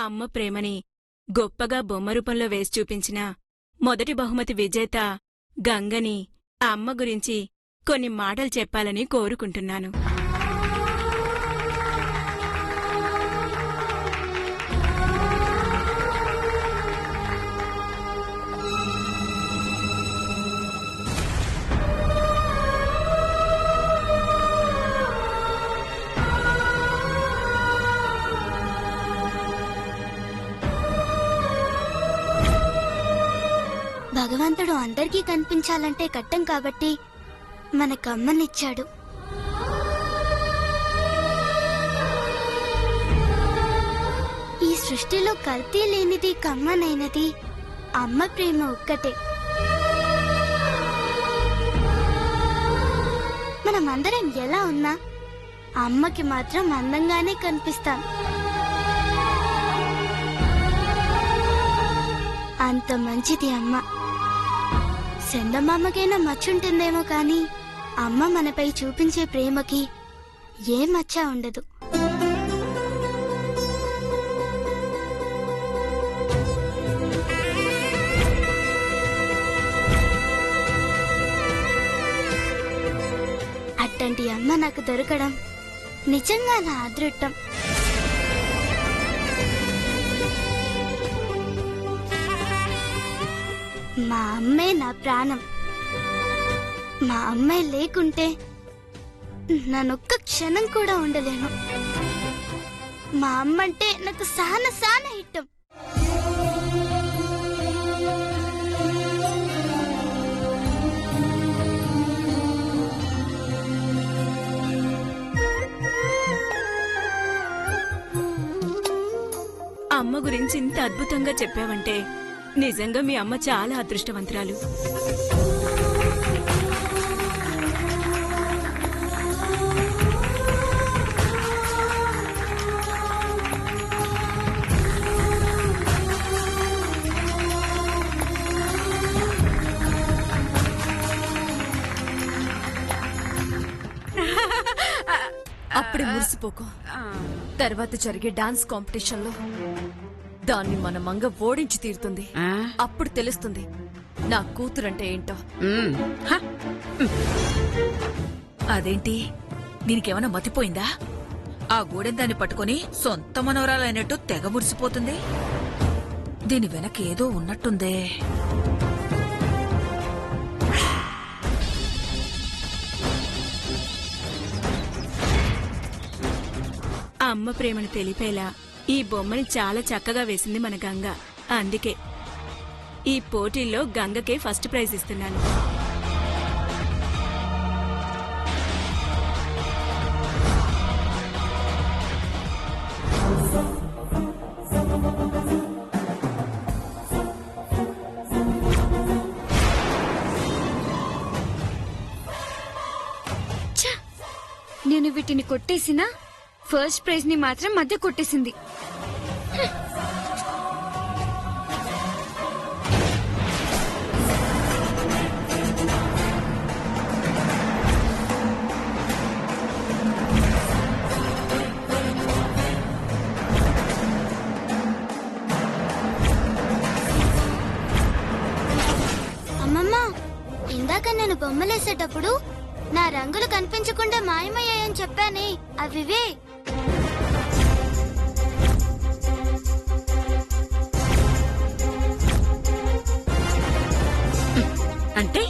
అమ్మ ప్రేమని గొప్పగా బొమ్మ రూపంలో వేసి చూపించిన మొదటి బహుమతి విజేత గంగని అమ్మ గురించి కొన్ని మాటలు చెప్పాలని కోరుకుంటున్నాను. భగవంతుడు అందరికీ కనిపించాలంటే కట్టం కాబట్టి మనకమ్మనిచ్చాడు. ఈ సృష్టిలో కల్తీ లేనిది కమ్మనైనది అమ్మ ప్రేమ ఒక్కటే. మనమందరం ఎలా ఉన్నా అమ్మకి మాత్రం అందంగానే కనిపిస్తాం. అంత మంచిది అమ్మ. చందమామకైనా మచ్చుంటుందేమో కాని అమ్మ మనపై చూపించే ప్రేమకి ఏ మచ్చ ఉండదు. అట్టంటి అమ్మ నాకు దొరకడం నిజంగా నా అదృష్టం. మా అమ్మే నా ప్రాణం. మా అమ్మాయి లేకుంటే నానొక్క క్షణం కూడా ఉండలేను. మా అమ్మంటే నాకు సాన ఇష్టం. అమ్మ గురించి ఇంత అద్భుతంగా చెప్పావంటే నిజంగా మీ అమ్మ చాలా అదృష్టవంతురాలు. అప్పుడే మురిసిపోకు. తర్వాత జరిగే డాన్స్ కాంపిటీషన్ లో దాన్ని మన మంగ ఓడించి తీరుతుంది. అప్పుడు తెలుస్తుంది నా కూతురంటే ఏంటో. అదేంటి, దీనికేమన్నా మతిపోయిందా? ఆ గూడెం దాన్ని పట్టుకుని సొంత మనవరాలైనట్టు తెగ మురిసిపోతుంది. దీని వెనక ఏదో ఉన్నట్టుందే. అమ్మ ప్రేమను తెలిపేలా ఈ బొమ్మని చాలా చక్కగా వేసింది మన గంగ. అందుకే ఈ పోటీల్లో గంగకే ఫస్ట్ ప్రైజ్ ఇస్తున్నాను. నేను వీటిని కొట్టేసినా ఫస్ట్ ప్రైజ్ ని మాత్రం మధ్య కొట్టేసింది. అమ్మమ్మ, ఇందాక నేను బొమ్మలేసేటప్పుడు నా రంగులు కనిపించకుండా మాయమయ్యాయని చెప్పానే, అవివే. అంటే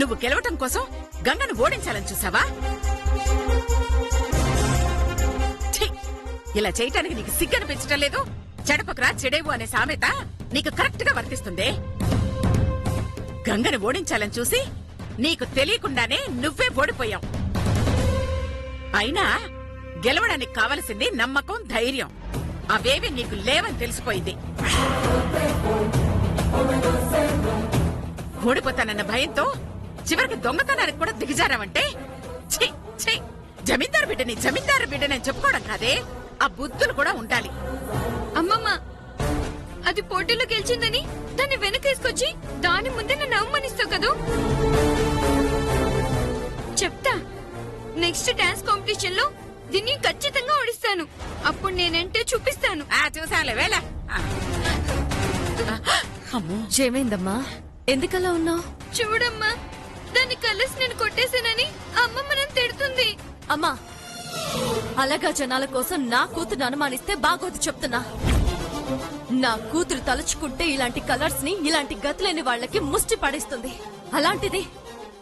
నువ్వు గెలవటం కోసం గంగను ఓడించాలని చూసావా? ఇలా చేయటానికి నీకు సిగ్గనిపించటం లేదు? చెడపకరా చెడేవు అనే సామెత నీకు కరెక్ట్ గా వర్తిస్తుంది. గంగను ఓడించాలని చూసి నీకు తెలియకుండానే నువ్వే ఓడిపోయావు. అయినా గెలవడానికి కావలసింది నమ్మకం, ధైర్యం. అవేవి నీకు లేవని తెలిసిపోయింది. ఓడిపోతానన్న భయంతో చివరికి దొంగతనానికి కూడా దిగజారావంటే జమీందారు బిడ్డని చెప్పుకోవడం కాదే, ఆ బుద్ధులు కూడా ఉండాలి. అమ్మమ్మ, అది పోటీలో గెలిచిందని దాన్ని వెనకేసుకొచ్చి దాని ముందే నన్ను అవమానిస్తావు కదూ. చెప్తా, నెక్స్ట్ డాన్స్ కాంపిటీషన్ లో దీన్ని ఖచ్చితంగా ఓడిస్తాను. అప్పుడు నేనంటే చూపిస్తాను. చూసానులే వేళ. అమ్మో, ఏమైందమ్మా? ఎందుకలా ఉన్నావు? చూడమ్మా, దాని కలర్స్ నేను కొట్టేశానని అమ్మమ్మ నన్ను తిడుతుంది. అమ్మా, అలాగా జనాల కోసం నా కూతురు అనుమానిస్తే బాగోదు చెప్తున్నా. నా కూతురు తలుచుకుంటే ఇలాంటి కలర్స్ ని ఇలాంటి గతులేని వాళ్ళకి ముష్టి పడేస్తుంది. అలాంటిది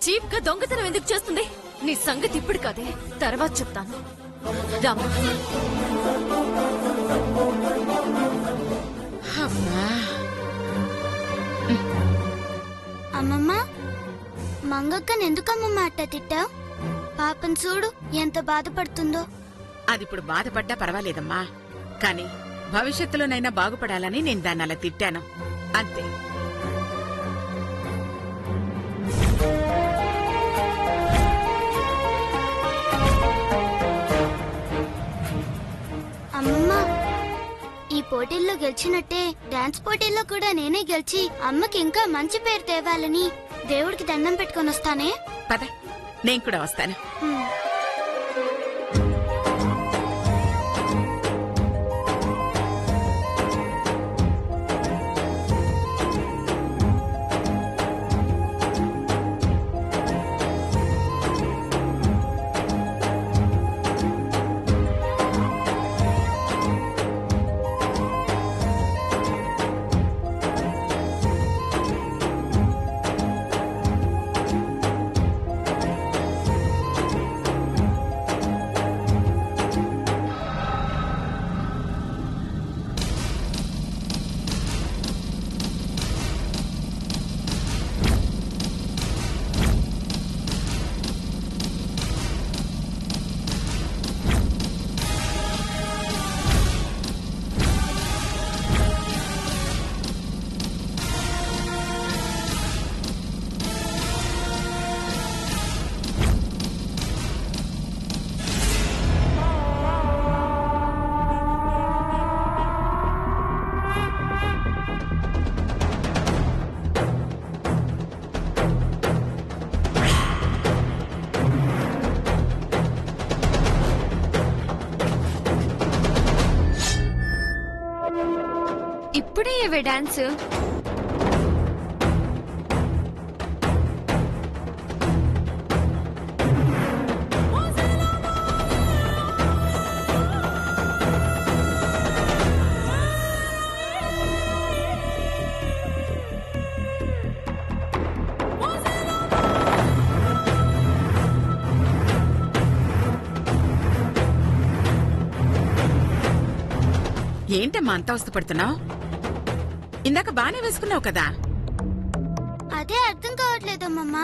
చీప్ గా దొంగతనం ఎందుకు చేస్తుంది? నీ సంగతి ఇప్పుడు కాదే, తర్వాత చెప్తాను. రామా, అమ్మా. అమ్మమ్మ, మంగక్కని ఎందుకమ్మమ్మ అట్ట తిట్టావు? పాపం చూడు ఎంత బాధపడుతుందో. అదిప్పుడు బాధపడ్డా పర్వాలేదమ్మా, కాని భవిష్యత్తులోనైనా బాగుపడాలని నేను దాన్ని అలా తిట్టాను అంతే. అమ్మమ్మ, ఈ పోటీల్లో గెలిచినట్టే డాన్స్ పోటీల్లో కూడా నేనే గెలిచి అమ్మకి ఇంకా మంచి పేరు తేవాలని దేవుడికి దండం పెట్టుకొని వస్తానే. పద, నేను కూడా వస్తాను. హ్మ్. ఇప్పుడే ఏవే డాన్స్? ఏంటమ్మా అంత అవస్థపడుతున్నావు? ఇందాక బానే వేసుకున్నావు కదా. అదే అర్థం కావట్లేదమ్మమ్మ.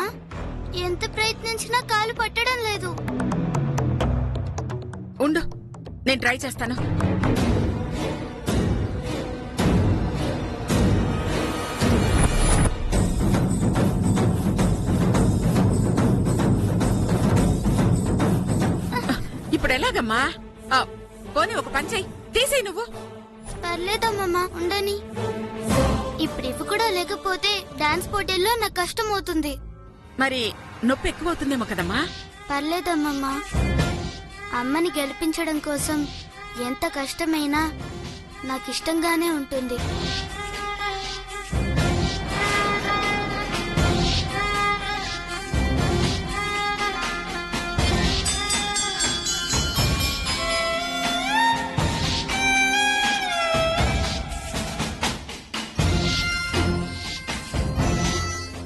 ఎంత ప్రయత్నించినా కాలు పట్టడం లేదు. ఉండు, నేను ట్రై చేస్తాను. ఇప్పుడు ఎలాగమ్మా? పోనీ ఒక పని చెయ్యి, తీసేయి నువ్వు. పర్లేదమ్మమ్మ, ఉండని. ఇప్పుడు ఇవి కూడా లేకపోతే డాన్స్ పోటీల్లో నాకు కష్టం అవుతుంది. మరి నొప్పి ఎక్కువ అవుతుందేమో కదమ్మా. పర్లేదమ్మమ్మ, అమ్మని గెలిపించడం కోసం ఎంత కష్టమైనా నాకు ఇష్టంగానే ఉంటుంది.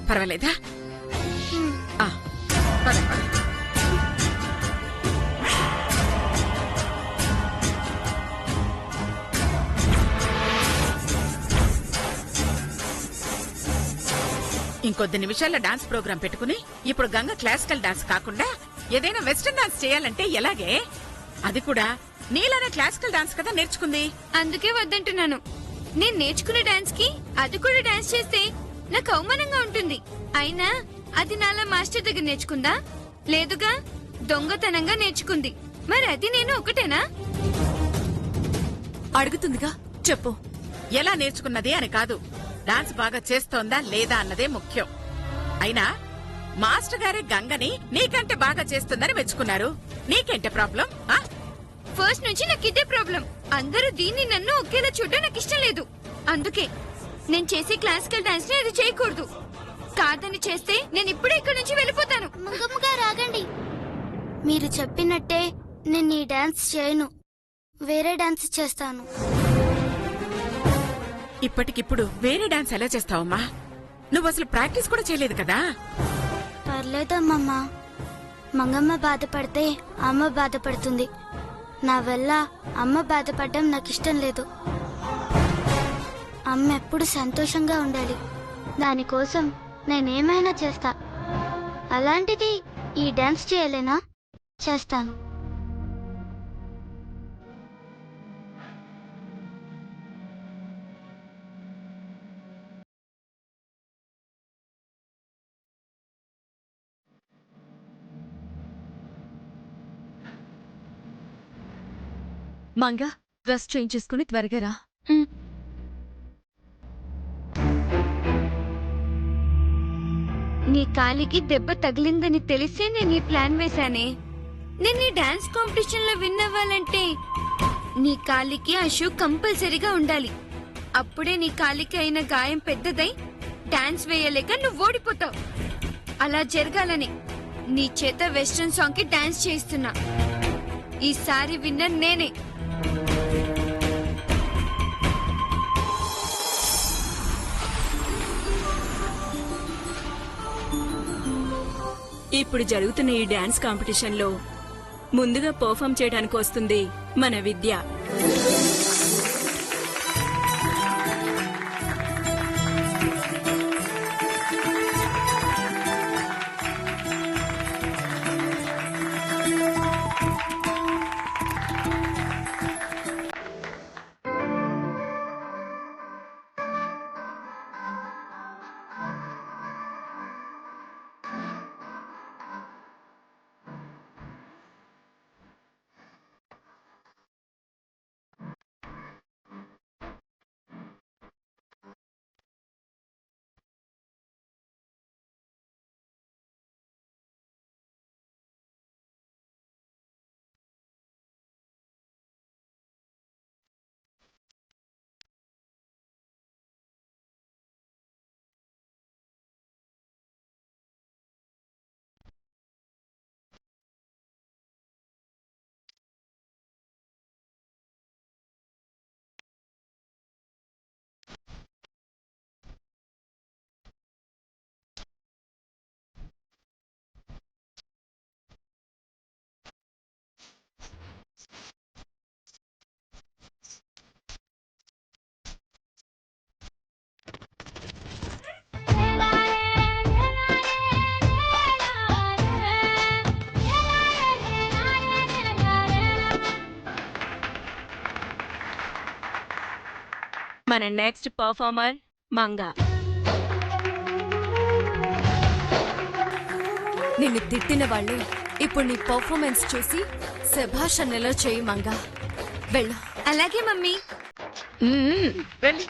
పర్వాలేదా? పద, పద. ఇంకొద్ది నిమిషాల్లో డాన్స్ ప్రోగ్రాం పెట్టుకుని ఇప్పుడు గంగ క్లాసికల్ డాన్స్ కాకుండా ఏదైనా వెస్టర్న్ డాన్స్ చేయాలంటే ఎలాగే? అది కూడా నీలానే క్లాసికల్ డాన్స్ కదా నేర్చుకుంది. అందుకే వద్దంటున్నాను. నేను నేర్చుకునే డాన్స్ కి అది కూడా డాన్స్ చేస్తే నాకు అవమానంగా ఉంటుంది. అయినా అది నాలా మాస్టర్ దగ్గర నేర్చుకుందా? లేదుగా, దొంగతనంగా నేర్చుకుంది. మరి అది నేను ఒకటేనా? అడుగుతుందిగా, చెప్పు. ఎలా నేర్చుకున్నది అని కాదు, డాన్స్ బాగా చేస్తోందా లేదా అన్నదే ముఖ్యం. అయినా మాస్టర్ గారే గంగని నీకంటే బాగా చేస్తుందని మెచ్చుకున్నారు. నీకేంటే ప్రాబ్లం? ఫస్ట్ నుంచి నాకు ఇదే ప్రాబ్లం. అందరూ దీన్ని నన్ను ఒకేలా చూడడం నాకు ఇష్టం లేదు. అందుకే నేను చేసే క్లాసికల్ డాన్స్ ని అది చేయకూడదు. కాదని చేస్తే నేను ఇప్పుడే ఇక్కడి నుంచి వెళ్ళిపోతాను. మంగమ్మగా రాగండి. మీరు చెప్పినట్టే నేను ఈ డాన్స్ చేయను, వేరే డాన్స్ చేస్తాను. ఇప్పటికిప్పుడు వేరే డాన్స్ ఎలా చేస్తావమ్మా? నువ్వు అసలు ప్రాక్టీస్ కూడా చేయలేదు కదా. పర్లేదమ్మమ్మా, మంగమ్మ బాధపడితే అమ్మ బాధపడుతుంది. నా వల్ల అమ్మ బాధపడడం నాకు ఇష్టం లేదు. అమ్మ ఎప్పుడు సంతోషంగా ఉండాలి. దానికోసం నేనేమైనా చేస్తా. అలాంటిది ఈ డాన్స్ చేయలేనా? చేస్తాను. మంగా, డ్రెస్ చేంజ్ చేసుకుని త్వరగా రా. నీ కాలికి దెబ్బ తగిలిందని తెలిసే నేను ఈ ప్లాన్ వేశానే. నేను ఈ డాన్స్ కాంపిటీషన్ లో విన్ అవ్వాలంటే నీ కాలికి ఆ షూ కంపల్సరీగా ఉండాలి. అప్పుడే నీ కాలికి అయిన గాయం పెద్దదై డాన్స్ వేయలేక నువ్వు ఓడిపోతావు. అలా జరగాలని నీ చేత వెస్ట్రన్ సాంగ్ కి డాన్స్ చేయిస్తున్నా. ఈసారి విన్నర్ నేనే. ఇప్పుడు జరుగుతున్న ఈ డాన్స్ కాంపిటీషన్లో ముందుగా పర్ఫామ్ చేయడానికి వస్తుంది మన విద్య. మన నెక్స్ట్ పర్ఫార్మర్ మంగా. నిన్ను తిట్టిన వాళ్ళే ఇప్పుడు నీ పర్ఫార్మెన్స్ చూసి శభాష్ అనేలా చేయి మంగా. వెళ్ళు. అలాగే మమ్మీ. వెళ్ళి.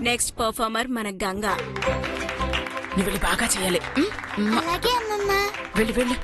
నెక్స్ట్ పర్ఫార్మర్ మన గంగా. నువ్వు వెళ్ళి బాగా చేయాలి. అలాగే అమ్మమ్మ. వెళ్ళి వెళ్ళి.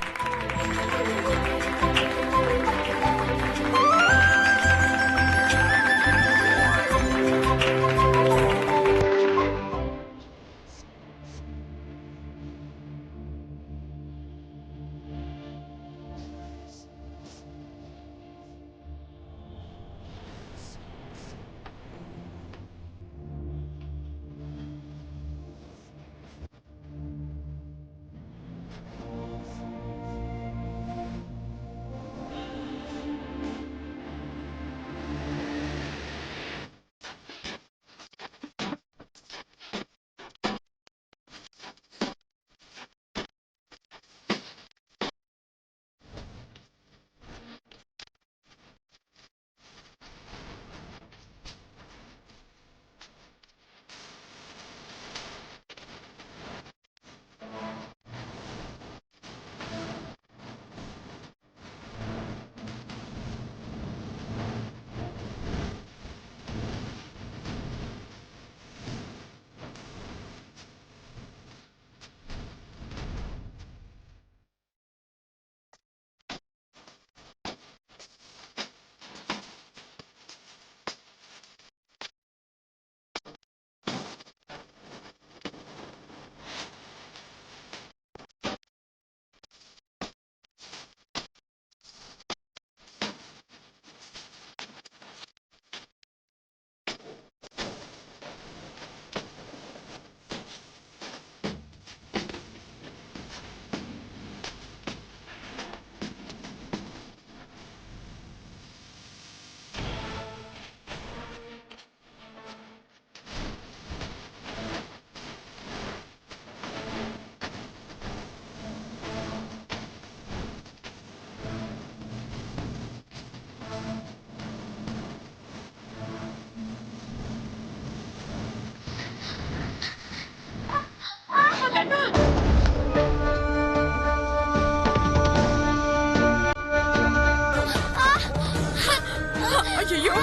అయ్యో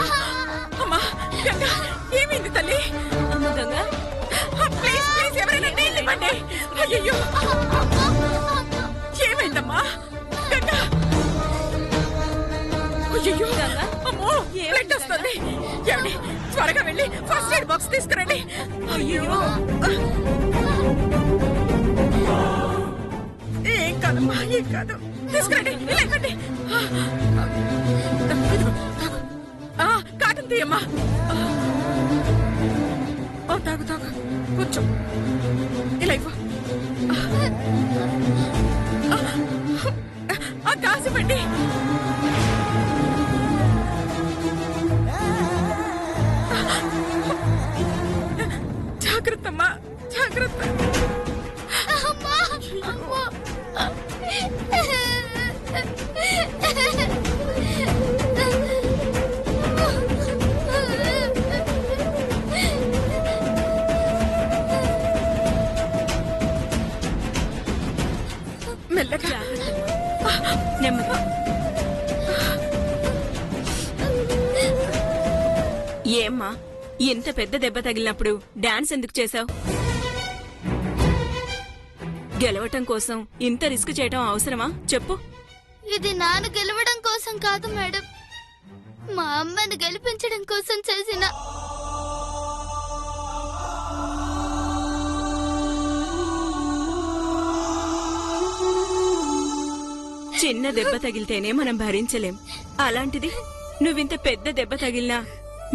అమ్మా గంగా, ఏమైంది తల్లి? అమ్మ గంగా, ప్లీజ్ ప్లీజ్ ఎవరైనా నీళ్ళు ఇవ్వండి. అయ్యో ఏమైందమ్మా గంగా? అయ్యో అమ్మో, బ్లడ్ వస్తుంది. ఏమండి, త్వరగా వెళ్ళి ఫస్ట్ ఎయిడ్ బాక్స్ తీసుకురండి. అయ్యో ఏం కాదమ్మా, ఏం కాదు. తీసుకురండి, ఇలా ఇవ్వండి. కాటన్ తీయమ్మా. తాగు తాగు, కొంచెం ఇలా ఇవ్వ. కాసివ్వండి. జాగ్రత్తమ్మా, జాగ్రత్త. మెల్లగా నెమ్మది. ఏమ్మా, ఇంత పెద్ద దెబ్బ తగిలినప్పుడు డాన్స్ ఎందుకు చేశావు? గెలవటం కోసం ఇంత రిస్క్ చేయటం అవసరమా చెప్పు? ఇది నాన్న గెలవడం కోసం కాదు మేడం, మా అమ్మని గెలిపించడం కోసం చేసిన. చిన్న దెబ్బ తగిలితేనే మనం భరించలేం. అలాంటిది నువ్వింత పెద్ద దెబ్బ తగిలినా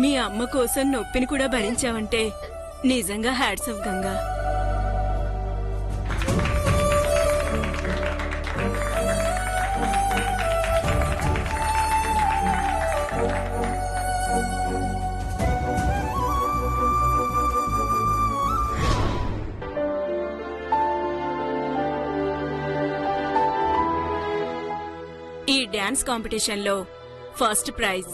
మీ అమ్మ కోసం నొప్పిని కూడా భరించావంటే నిజంగా హ్యాట్స్ ఆఫ్ గంగా. ఈ డాన్స్ కాంపిటీషన్లో ఫస్ట్ ప్రైజ్